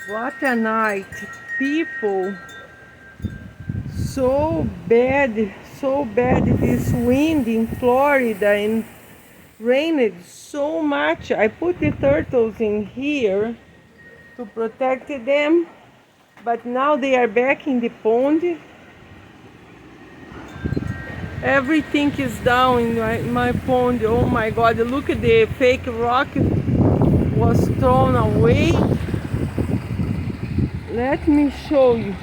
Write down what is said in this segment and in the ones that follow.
What a night. People, so bad, so bad this wind in Florida, and rained so much. I put the turtles in here to protect them, but now they are back in the pond. Everything is down in my pond. Oh my god, look at the fake rock was thrown away. Let me show you.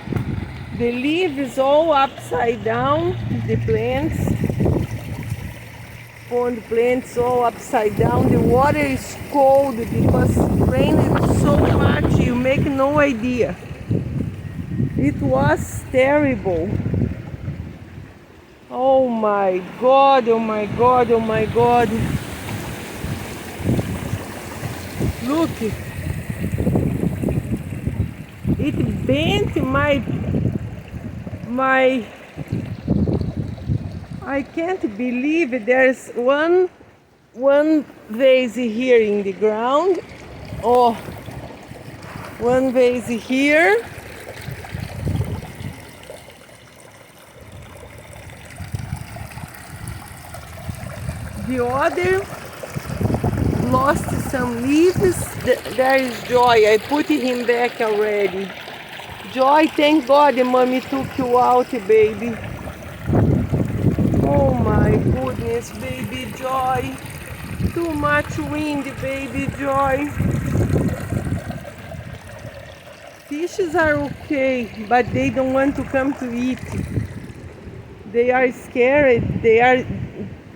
The leaf is all upside down. The plants, pond plants all upside down. The water is cold because it rained so much, you make no idea. It was terrible. Oh my god, oh my god, oh my god. Look, it bent my I can't believe it. There's one vase here in the ground. Oh, one vase here. The other lost some leaves. There is Joy. I put him back already. Joy, thank God the mommy took you out, baby. Oh my goodness, baby Joy. Too much wind, baby Joy. Fishes are okay, but they don't want to come to eat. They are scared. They are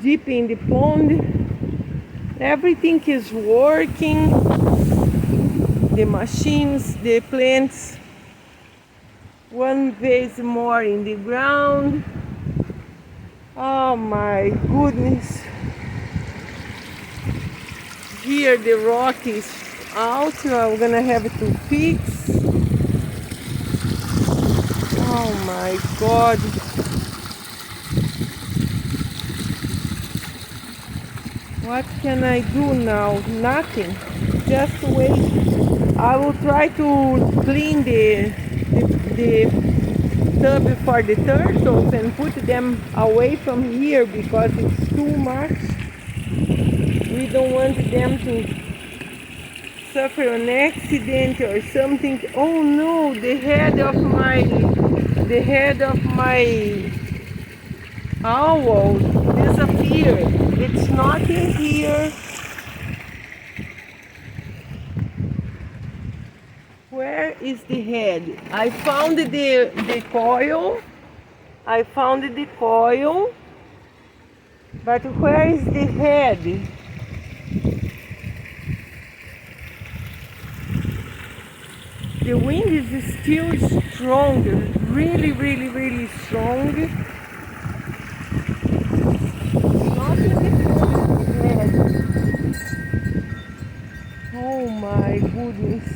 deep in the pond. Everything is working. The machines, the plants. One vase more in the ground. Oh my goodness. Here the rock is out. I'm gonna have to fix. Oh my god. What can I do now? Nothing. Just wait. I will try to clean the tub for the turtles and put them away from here because it's too much. We don't want them to suffer an accident or something. Oh no, the head of my owl disappeared. It's not in here. Where is the head? I found the coil. I found the coil. But where is the head? The wind is still strong. Really, really, really strong. Not in the head. Oh my goodness.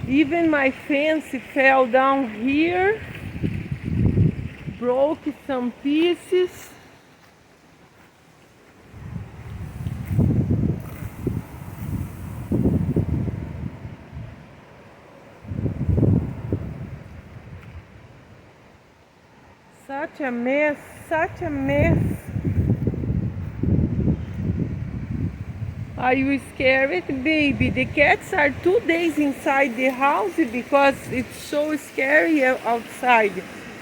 Even my fence fell down here, broke some pieces. Such a mess, such a mess. Are you scared, baby? The cats are 2 days inside the house because it's so scary outside.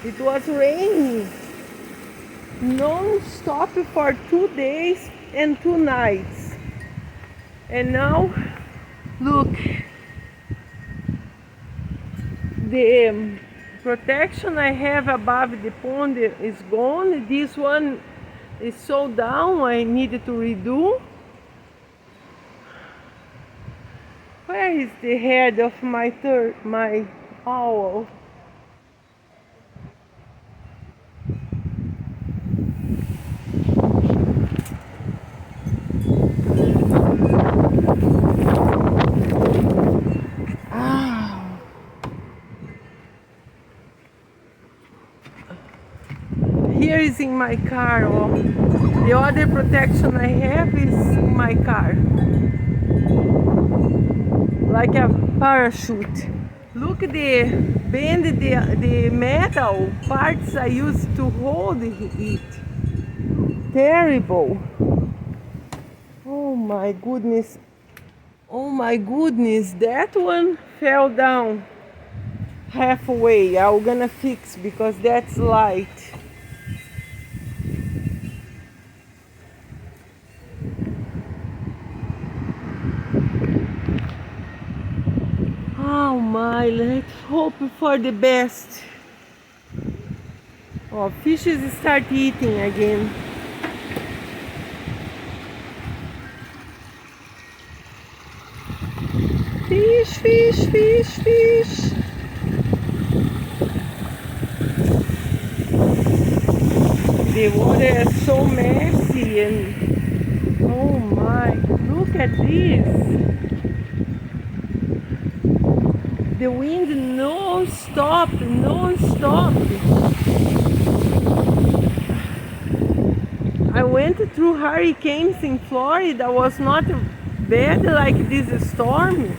It was raining non-stop for 2 days and 2 nights. And now, look, the protection I have above the pond is gone. This one is so down, I needed to redo. Where is the head of my owl? Ah. Here is in my car. Oh. The other protection I have is my my car. Like a parachute. Look the bend the metal parts I used to hold it. Terrible. Oh my goodness. Oh my goodness, that one fell down halfway. I'm gonna fix because that's light. Oh my, let's hope for the best. Oh, fishes start eating again. Fish, fish, fish, fish. The water is so messy and oh my, look at this. The wind non-stop, non-stop. I went through hurricanes in Florida. Was not bad like this storm.